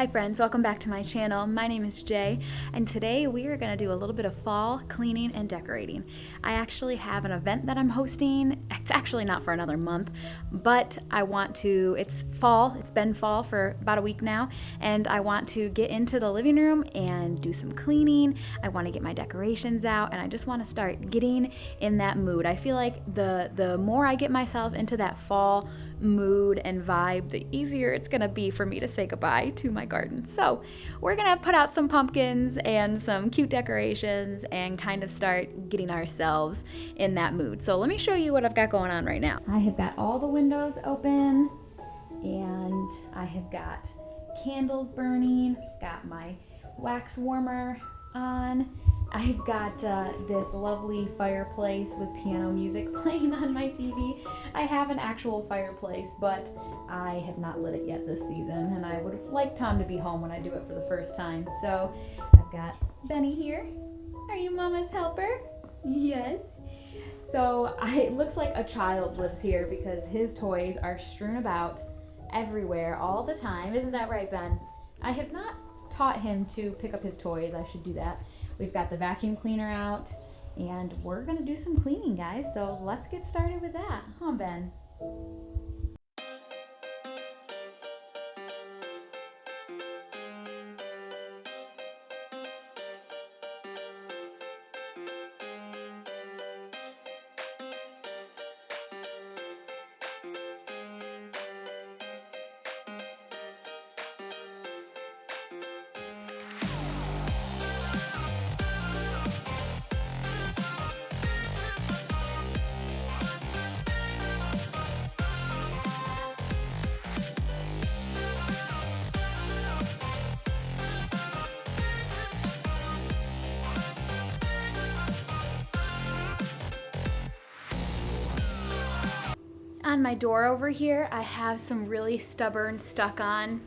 Hi friends, welcome back to my channel. My name is Jay, and today we are going to do a little bit of fall cleaning and decorating. I actually have an event that I'm hosting. It's actually not for another month, but it's fall. It's been fall for about a week now, and I want to get into the living room and do some cleaning. I want to get my decorations out, and I just want to start getting in that mood. I feel like the more I get myself into that fall mood and vibe, the easier it's gonna be for me to say goodbye to my garden. So we're gonna put out some pumpkins and some cute decorations and kind of start getting ourselves in that mood. So let me show you what I've got going on right now. I have got all the windows open and I have got candles burning, got my wax warmer on. I've got this lovely fireplace with piano music playing on my TV. I have an actual fireplace, but I have not lit it yet this season, and I would like Tom to be home when I do it for the first time. So I've got Benny here. Are you Mama's helper? Yes. So it looks like a child lives here because his toys are strewn about everywhere all the time. Isn't that right, Ben? I have not taught him to pick up his toys. I should do that. We've got the vacuum cleaner out, and we're gonna do some cleaning, guys. So let's get started with that, huh, Ben? On my door over here, I have some really stubborn stuck on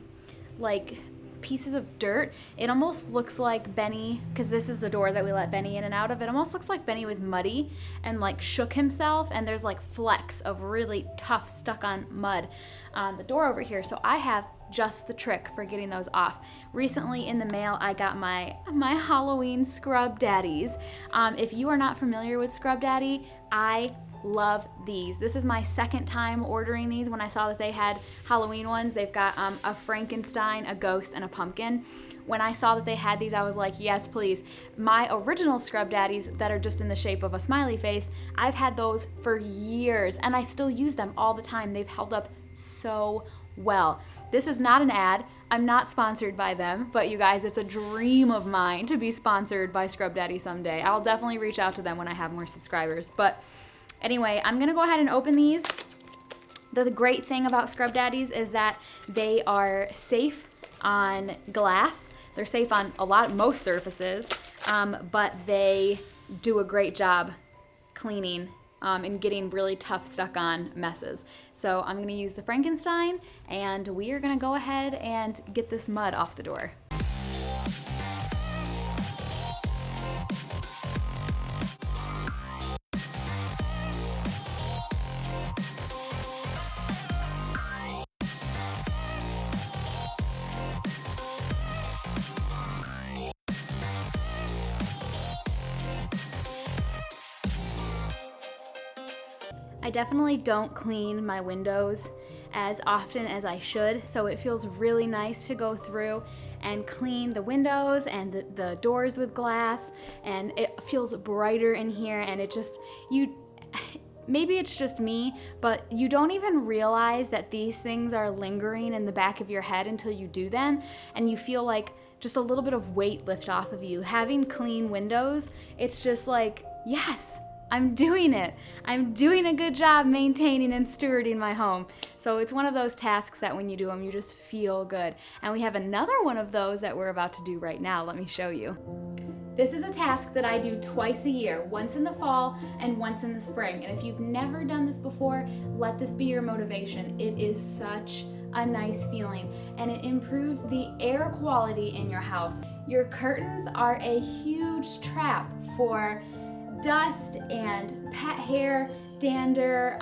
like pieces of dirt. It almost looks like Benny, because this is the door that we let Benny in and out of, it almost looks like Benny was muddy and like shook himself, and there's like flecks of really tough stuck on mud on the door over here. So I have just the trick for getting those off. Recently in the mail, I got my Halloween Scrub Daddies. If you are not familiar with Scrub Daddy, I love these. This is my second time ordering these. When I saw that they had Halloween ones, they've got a Frankenstein, a ghost, and a pumpkin. When I saw that they had these, I was like, yes, please. My original Scrub Daddies that are just in the shape of a smiley face, I've had those for years, and I still use them all the time. They've held up so well. This is not an ad. I'm not sponsored by them, but you guys, it's a dream of mine to be sponsored by Scrub Daddy someday. I'll definitely reach out to them when I have more subscribers. But anyway, I'm gonna go ahead and open these. The great thing about Scrub Daddies is that they are safe on glass. They're safe on most surfaces, but they do a great job cleaning and getting really tough stuck on messes. So I'm gonna use the Frankenstein, and we are gonna go ahead and get this mud off the door. I definitely don't clean my windows as often as I should, so it feels really nice to go through and clean the windows and the doors with glass, and it feels brighter in here, and maybe it's just me, but you don't even realize that these things are lingering in the back of your head until you do them, and you feel like just a little bit of weight lift off of you. Having clean windows, it's just like, yes, I'm doing it. I'm doing a good job maintaining and stewarding my home. So it's one of those tasks that when you do them, you just feel good. And we have another one of those that we're about to do right now. Let me show you. This is a task that I do twice a year, once in the fall and once in the spring. And if you've never done this before, let this be your motivation. It is such a nice feeling, and it improves the air quality in your house. Your curtains are a huge trap for dust and pet hair, dander,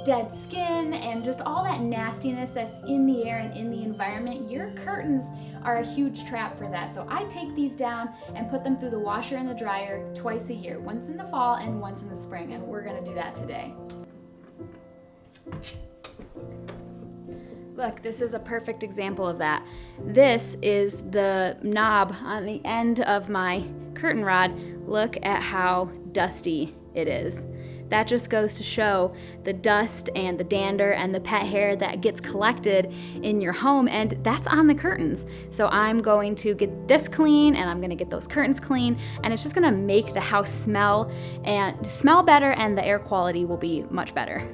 dead skin and just all that nastiness that's in the air and in the environment, your curtains are a huge trap for that. So I take these down and put them through the washer and the dryer twice a year, once in the fall and once in the spring, and we're gonna do that today. Look, this is a perfect example of that. This is the knob on the end of my curtain rod. Look at how dusty it is. That just goes to show the dust and the dander and the pet hair that gets collected in your home, and that's on the curtains. So I'm going to get this clean, and I'm gonna get those curtains clean, and it's just gonna make the house smell better, and the air quality will be much better.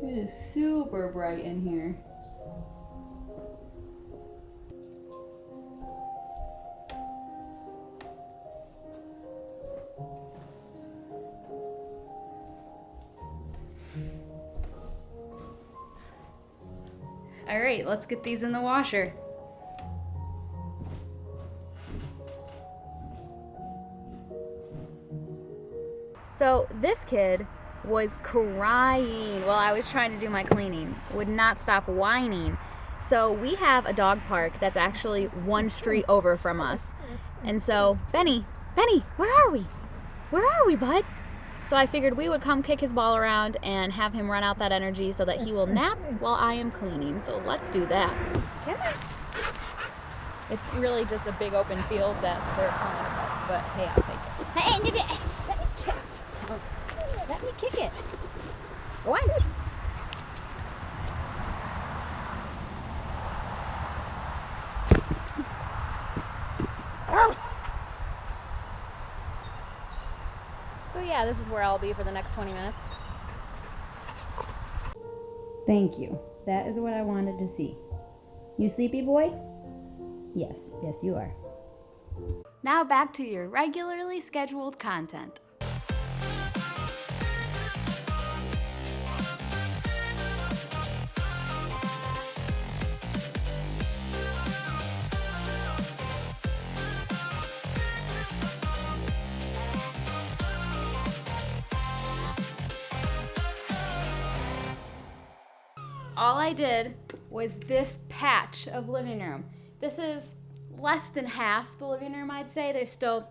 It is super bright in here. All right, let's get these in the washer. So this kid was crying while I was trying to do my cleaning, would not stop whining. So we have a dog park that's actually one street over from us. And so, Benny, where are we? Where are we, bud? So I figured we would come kick his ball around and have him run out that energy so that he will nap while I am cleaning. So let's do that. Come on. It's really just a big open field that they're playing about, but hey, I'll take it. Hey, let me kick it. Let me kick it. Go on. So yeah, this is where I'll be for the next 20 minutes. Thank you. That is what I wanted to see. You sleepy boy? Yes, you are. Now back to your regularly scheduled content. All I did was this patch of living room. This is less than half the living room, I'd say. There's still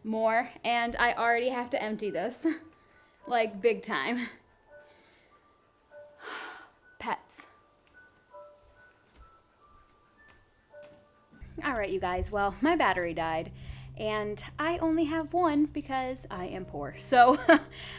more, and I already have to empty this, like big time. Pets. All right, you guys, well, my battery died, and I only have one because I am poor. So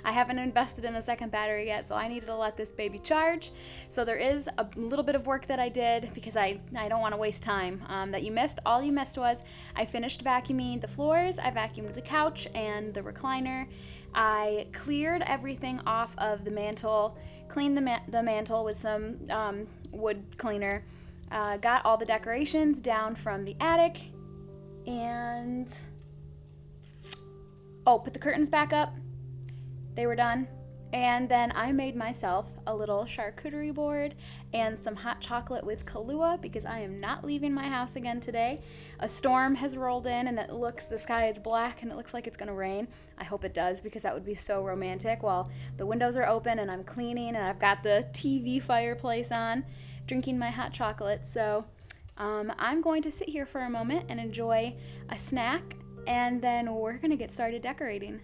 I haven't invested in a second battery yet, so I needed to let this baby charge. So there is a little bit of work that I did because I don't want to waste time that you missed. All you missed was I finished vacuuming the floors, I vacuumed the couch and the recliner. I cleared everything off of the mantle, cleaned the mantle with some wood cleaner, got all the decorations down from the attic, and put the curtains back up. They were done. And then I made myself a little charcuterie board and some hot chocolate with Kahlua because I am not leaving my house again today. A storm has rolled in and the sky is black and it looks like it's gonna rain. I hope it does because that would be so romantic while the windows are open and I'm cleaning and I've got the TV fireplace on, drinking my hot chocolate. So I'm going to sit here for a moment and enjoy a snack, and then we're gonna get started decorating.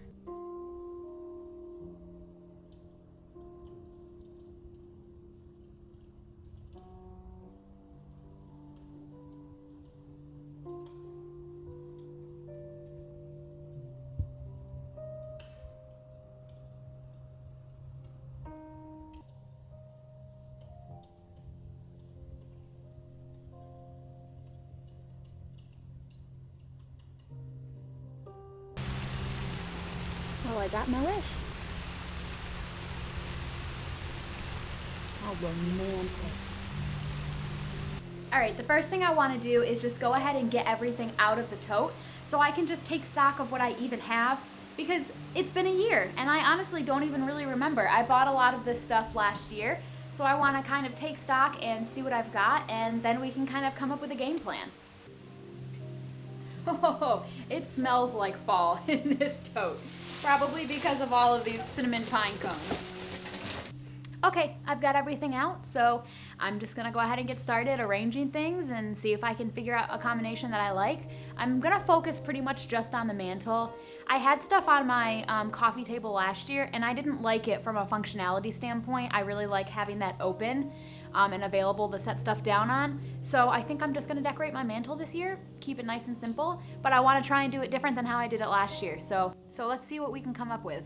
Well, I got my wish. How romantic. All right, the first thing I want to do is just go ahead and get everything out of the tote so I can just take stock of what I even have, because it's been a year and I honestly don't even really remember. I bought a lot of this stuff last year, so I want to kind of take stock and see what I've got, and then we can kind of come up with a game plan. Oh, it smells like fall in this tote, probably because of all of these cinnamon pine cones. Okay, I've got everything out, so I'm just gonna go ahead and get started arranging things and see if I can figure out a combination that I like. I'm gonna focus pretty much just on the mantle. I had stuff on my coffee table last year and I didn't like it from a functionality standpoint. I really like having that open and available to set stuff down on. So I think I'm just gonna decorate my mantle this year, keep it nice and simple, but I wanna try and do it different than how I did it last year. So let's see what we can come up with.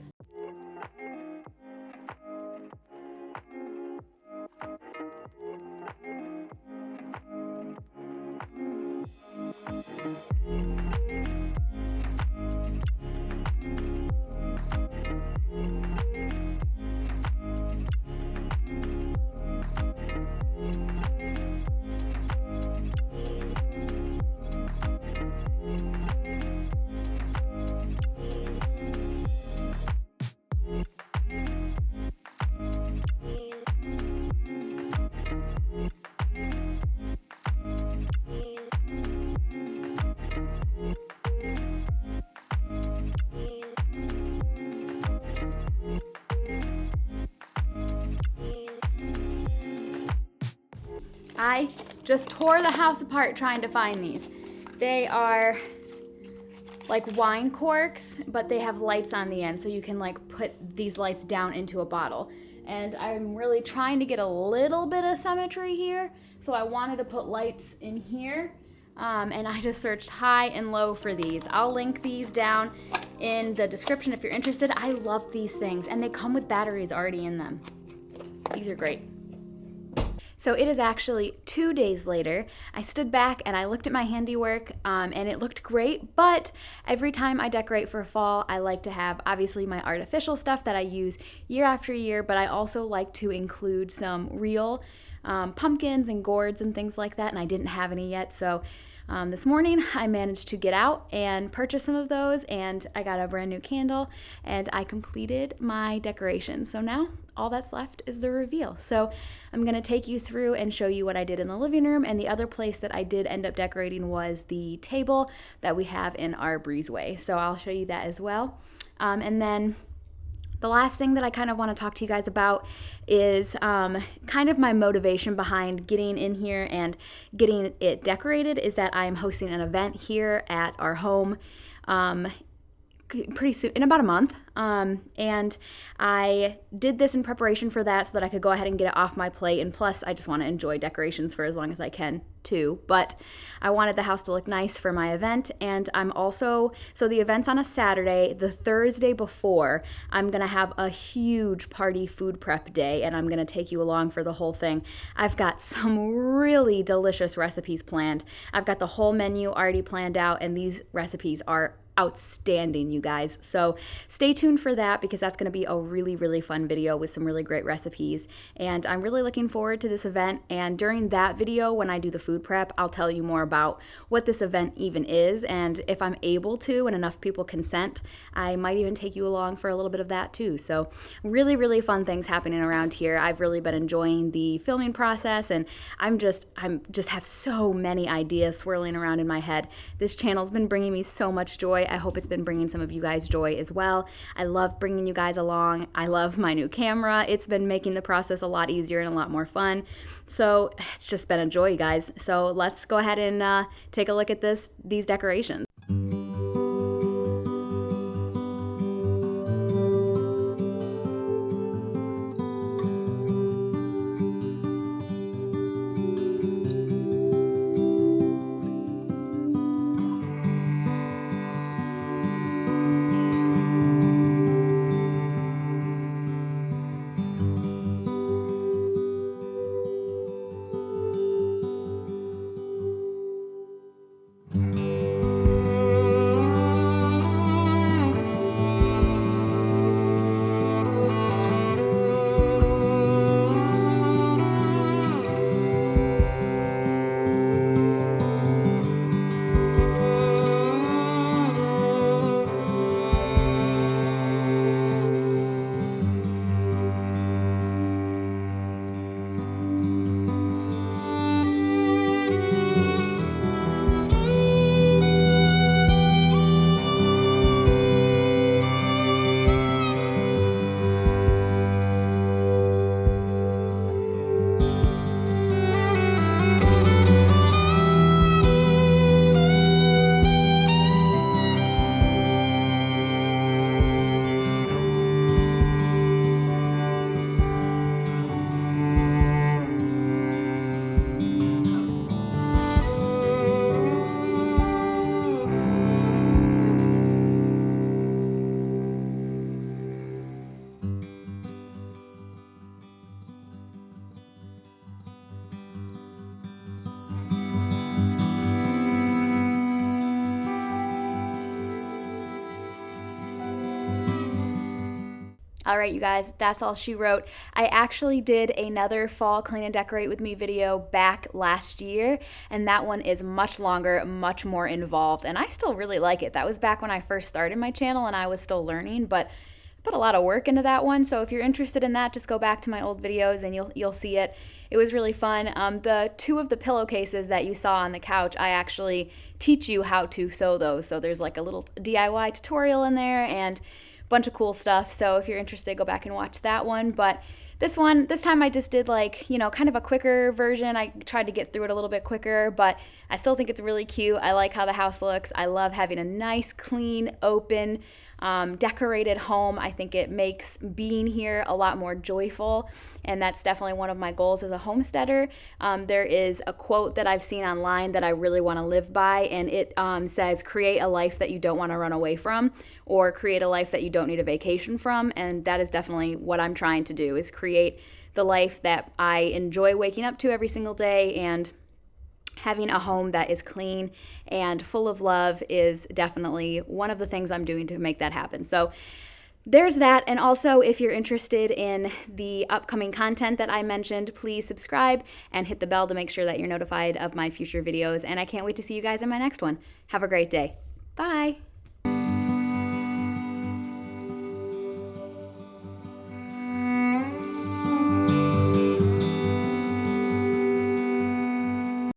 I just tore the house apart trying to find these. They are like wine corks, but they have lights on the end, so you can like put these lights down into a bottle. And I'm really trying to get a little bit of symmetry here, so I wanted to put lights in here. And I just searched high and low for these. I'll link these down in the description if you're interested. I love these things, and they come with batteries already in them. These are great. So it is actually 2 days later. I stood back and I looked at my handiwork and it looked great, but every time I decorate for fall, I like to have obviously my artificial stuff that I use year after year, but I also like to include some real pumpkins and gourds and things like that, and I didn't have any yet, so this morning I managed to get out and purchase some of those, and I got a brand new candle and I completed my decorations. So now all that's left is the reveal. So I'm gonna take you through and show you what I did in the living room, and the other place that I did end up decorating was the table that we have in our breezeway. So I'll show you that as well. And then the last thing that I kind of want to talk to you guys about is kind of my motivation behind getting in here and getting it decorated is that I'm hosting an event here at our home pretty soon, in about a month, and I did this in preparation for that so that I could go ahead and get it off my plate, and plus I just want to enjoy decorations for as long as I can too. But I wanted the house to look nice for my event, and I'm also, so the event's on a Saturday. The Thursday before, I'm gonna have a huge party food prep day, and I'm gonna take you along for the whole thing. I've got some really delicious recipes planned. I've got the whole menu already planned out, and these recipes are outstanding, you guys. So stay tuned for that, because that's going to be a really, really fun video with some really great recipes. And I'm really looking forward to this event. And during that video, when I do the food prep, I'll tell you more about what this event even is. And if I'm able to, and enough people consent, I might even take you along for a little bit of that too. So really, really fun things happening around here. I've really been enjoying the filming process, and I'm just have so many ideas swirling around in my head. This channel's been bringing me so much joy. I hope it's been bringing some of you guys joy as well. I love bringing you guys along. I love my new camera. It's been making the process a lot easier and a lot more fun. So it's just been a joy, guys. So let's go ahead and take a look at these decorations. All right, you guys, that's all she wrote. I actually did another fall clean and decorate with me video back last year, and that one is much longer, much more involved, and I still really like it. That was back when I first started my channel and I was still learning, but I put a lot of work into that one. So if you're interested in that, just go back to my old videos and you'll see it. It was really fun. The two of the pillowcases that you saw on the couch, I actually teach you how to sew those. So there's like a little DIY tutorial in there and bunch of cool stuff. So if you're interested, go back and watch that one. But this time I just did like, kind of a quicker version. I tried to get through it a little bit quicker, but I still think it's really cute. I like how the house looks. I love having a nice, clean, open, decorated home. I think it makes being here a lot more joyful, and that's definitely one of my goals as a homesteader. There is a quote that I've seen online that I really want to live by, and it says, create a life that you don't want to run away from, or create a life that you don't need a vacation from, and that is definitely what I'm trying to do, is create the life that I enjoy waking up to every single day, and having a home that is clean and full of love is definitely one of the things I'm doing to make that happen. So there's that. And also, if you're interested in the upcoming content that I mentioned, please subscribe and hit the bell to make sure that you're notified of my future videos. And I can't wait to see you guys in my next one. Have a great day. Bye.